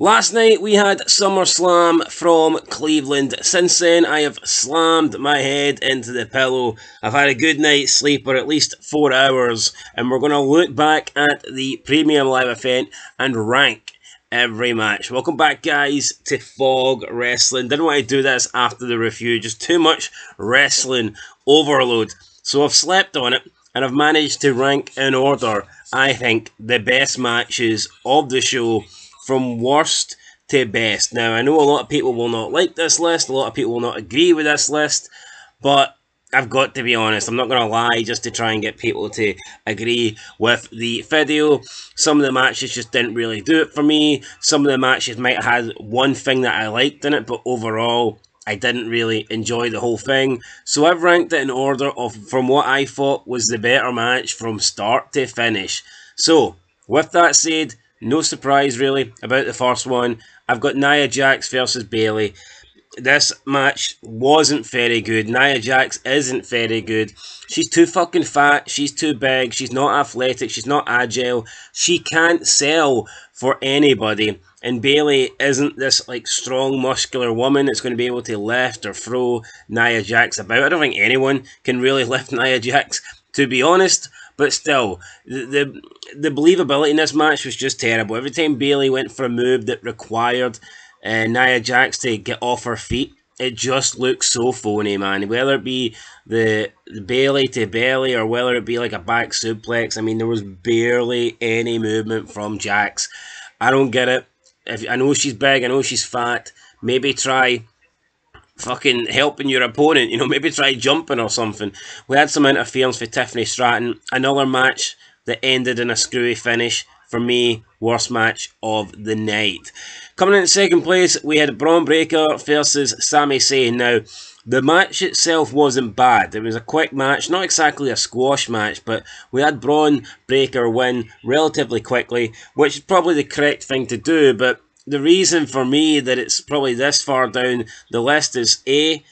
Last night we had SummerSlam from Cleveland. Since then I have slammed my head into the pillow. I've had a good night's sleep, or at least 4 hours, and we're going to look back at the premium live event and rank every match. Welcome back, guys, to Fog Wrestling. Didn't want to do this after the review, just too much wrestling overload. So I've slept on it, and I've managed to rank in order, I think, the best matches of the show from worst to best. Now, I know a lot of people will not like this list, a lot of people will not agree with this list, but I've got to be honest, I'm not going to lie just to try and get people to agree with the video. Some of the matches just didn't really do it for me. Some of the matches might have had one thing that I liked in it, but overall, I didn't really enjoy the whole thing. So I've ranked it in order of from what I thought was the better match from start to finish. So, with that said, no surprise really about the first one. I've got Nia Jax versus Bayley. This match wasn't very good. Nia Jax isn't very good. She's too fucking fat. She's too big. She's not athletic. She's not agile. She can't sell for anybody. And Bayley isn't this like strong, muscular woman that's going to be able to lift or throw Nia Jax about. I don't think anyone can really lift Nia Jax, to be honest. But still, the believability in this match was just terrible. Every time Bayley went for a move that required Nia Jax to get off her feet, it just looked so phony, man. Whether it be the Bayley to belly or whether it be like a back suplex, I mean, there was barely any movement from Jax. I don't get it. I know she's big, I know she's fat. Maybe try fucking helping your opponent, maybe try jumping or something. We had some interference for Tiffany Stratton. Another match that ended in a screwy finish. For me, worst match of the night. Coming in second place, we had Braun Breaker versus Sami Zayn. Now, the match itself wasn't bad. It was a quick match, not exactly a squash match, but we had Braun Breaker win relatively quickly, which is probably the correct thing to do, but the reason for me that it's probably this far down the list is A,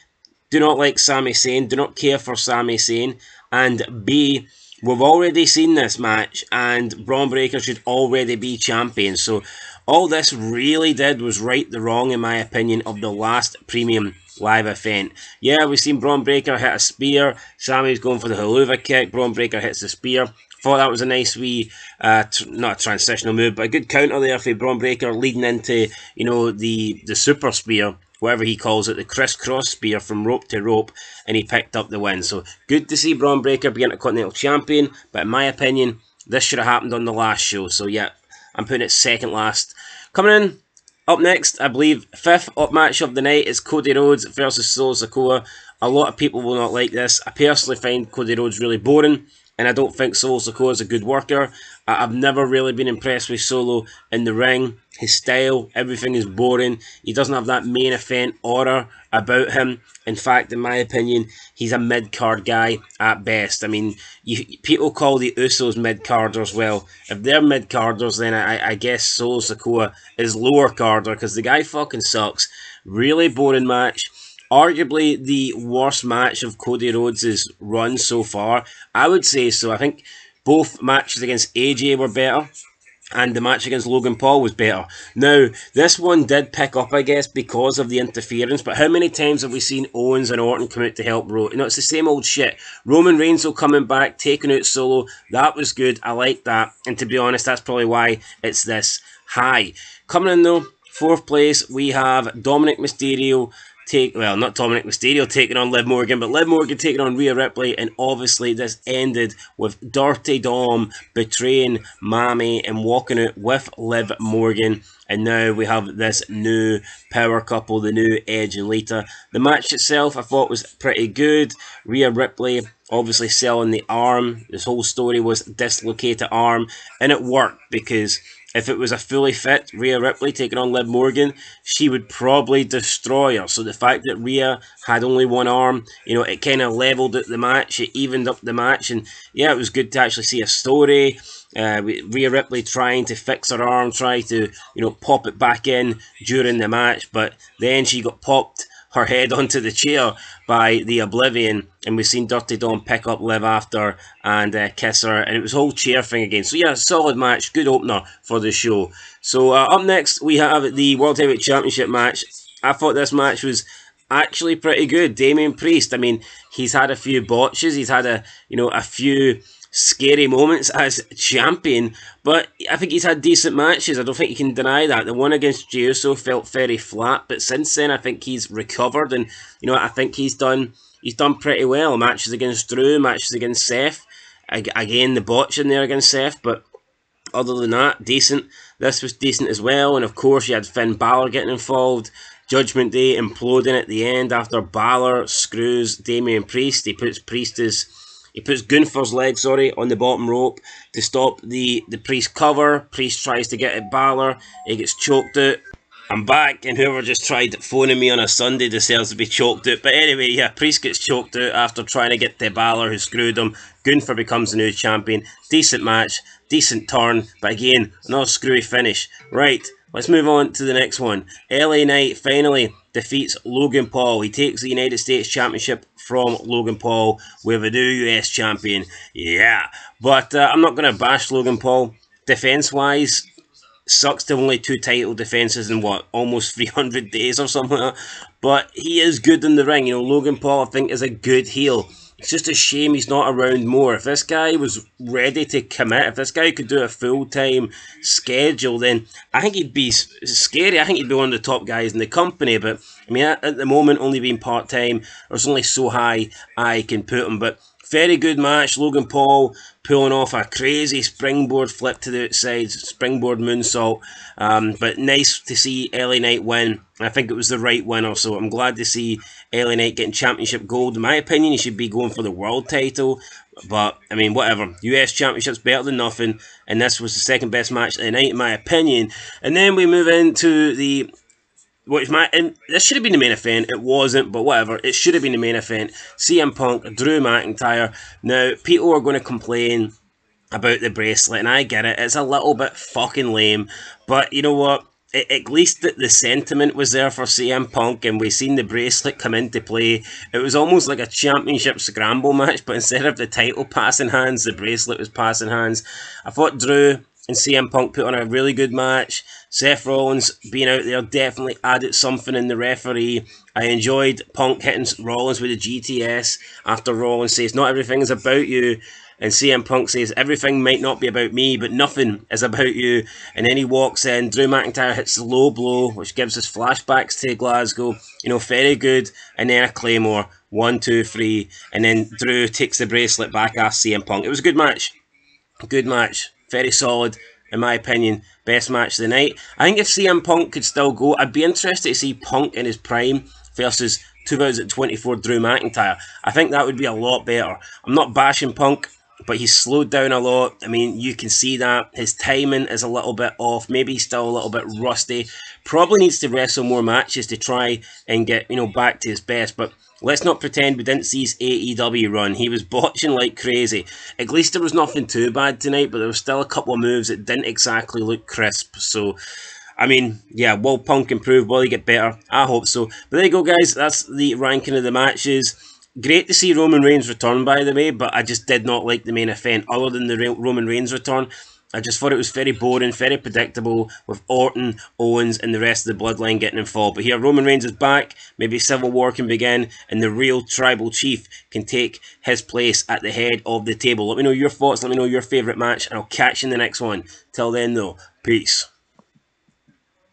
do not like Sami Zayn, do not care for Sami Zayn, and B, we've already seen this match and Braun Breaker should already be champion. So all this really did was right the wrong, in my opinion, of the last premium live event. Yeah, we've seen Braun Breaker hit a spear, Sami's going for the haluva kick, Braun Breaker hits the spear. Thought that was a nice wee, not a transitional move, but a good counter there for Braun Breaker, leading into, the super spear, whatever he calls it, the crisscross spear from rope to rope, and he picked up the win. So good to see Braun Breaker be Intercontinental Champion, but in my opinion, this should have happened on the last show. So yeah, I'm putting it second last. Coming in, up next, I believe, fifth up match of the night is Cody Rhodes versus Solo Sikoa. A lot of people will not like this. I personally find Cody Rhodes really boring, and I don't think Solo Sikoa is a good worker. I've never really been impressed with Solo in the ring. His style, everything is boring. He doesn't have that main event aura about him. In fact, in my opinion, he's a mid-card guy at best. I mean, people call the Usos mid-carders. Well, if they're mid-carders, then I guess Solo Sikoa is lower-carder, because the guy fucking sucks. Really boring match. Arguably the worst match of Cody Rhodes' run so far. I would say so. I think both matches against AJ were better, and the match against Logan Paul was better. Now, this one did pick up, I guess, because of the interference, but how many times have we seen Owens and Orton come out to help Roman? It's the same old shit. Roman Reigns coming back, taking out Solo. That was good. I like that. And to be honest, that's probably why it's this high. Coming in, though, fourth place, we have Dominic Mysterio not Dominic Mysterio taking on Liv Morgan, but Liv Morgan taking on Rhea Ripley, and obviously this ended with Dirty Dom betraying Mami and walking out with Liv Morgan, and now we have this new power couple, the new Edge and Lita. The match itself I thought was pretty good. Rhea Ripley obviously selling the arm. This whole story was dislocated arm, and it worked because if it was a fully fit Rhea Ripley taking on Liv Morgan, she would probably destroy her. So the fact that Rhea had only one arm, it kind of leveled out the match. It evened up the match. And yeah, it was good to actually see a story. Rhea Ripley trying to fix her arm, try to, pop it back in during the match. But then she got popped her head onto the chair by the Oblivion, and we've seen Dirty Dawn pick up Liv after and kiss her, and it was a whole chair thing again. So yeah, solid match, good opener for the show. So up next we have the World Heavyweight Championship match. I thought this match was actually pretty good. Damian Priest, I mean, he's had a few botches, he's had a few scary moments as champion, but I think he's had decent matches. I don't think you can deny that. The one against Jey Uso felt very flat, but since then I think he's recovered, and I think he's done pretty well. Matches against Drew, matches against Seth, again the botch in there against Seth, but other than that, decent. This was decent as well, and of course you had Finn Balor getting involved. Judgment Day imploding at the end after Balor screws Damian Priest. He puts Gunther's leg, on the bottom rope to stop the Priest cover. Priest tries to get at Balor. He gets choked out. I'm back, and whoever just tried phoning me on a Sunday deserves to be choked out. But anyway, yeah, Priest gets choked out after trying to get to Balor, who screwed him. Gunther becomes the new champion. Decent match, decent turn, but again, another screwy finish. Right, let's move on to the next one. LA Knight finally defeats Logan Paul. He takes the United States Championship from Logan Paul with a new US champion. Yeah, but I'm not going to bash Logan Paul. Defense-wise, sucks to only 2 title defenses in almost 300 days or something like that. But he is good in the ring. Logan Paul, I think, is a good heel. It's just a shame he's not around more. If this guy was ready to commit, if this guy could do a full-time schedule, then I think he'd be scary. I think he'd be one of the top guys in the company. But, I mean, at the moment, only being part-time, there's only so high I can put him. But very good match. Logan Paul pulling off a crazy springboard flip to the outside, springboard moonsault. But nice to see LA Knight win. I think it was the right winner, so I'm glad to see LA Knight getting championship gold. In my opinion, he should be going for the world title. But, I mean, whatever. US Championship's better than nothing. And this was the second best match of the night, in my opinion. And then we move into the... and this should have been the main event. It wasn't, but whatever. It should have been the main event. CM Punk, Drew McIntyre. Now, people are going to complain about the bracelet, and I get it. It's a little bit fucking lame. But you know what? At least the sentiment was there for CM Punk, and we seen the bracelet come into play. It was almost like a championship scramble match, but instead of the title passing hands, the bracelet was passing hands. I thought Drew and CM Punk put on a really good match. Seth Rollins being out there definitely added something in the referee. I enjoyed Punk hitting Rollins with a GTS after Rollins says, "Not everything is about you." And CM Punk says, "Everything might not be about me, but nothing is about you." And then he walks in. Drew McIntyre hits the low blow, which gives us flashbacks to Glasgow. Very good. And then a Claymore. 1, 2, 3. And then Drew takes the bracelet back after CM Punk. It was a good match. Good match. Very solid, in my opinion. Best match of the night. I think if CM Punk could still go, I'd be interested to see Punk in his prime versus 2024 Drew McIntyre. I think that would be a lot better. I'm not bashing Punk, but he's slowed down a lot. I mean, you can see that. His timing is a little bit off. Maybe he's still a little bit rusty. Probably needs to wrestle more matches to try and get, back to his best. But let's not pretend we didn't see his AEW run. He was botching like crazy. At least there was nothing too bad tonight, but there was still a couple of moves that didn't exactly look crisp. So, I mean, yeah, will Punk improve? Will he get better? I hope so. But there you go, guys. That's the ranking of the matches. Great to see Roman Reigns return, by the way, but I just did not like the main event. Other than the Roman Reigns return, I just thought it was very boring, very predictable, with Orton, Owens, and the rest of the bloodline getting involved. But here, Roman Reigns is back. Maybe Civil War can begin, and the real tribal chief can take his place at the head of the table. Let me know your thoughts. Let me know your favourite match, and I'll catch you in the next one. Till then, though, peace.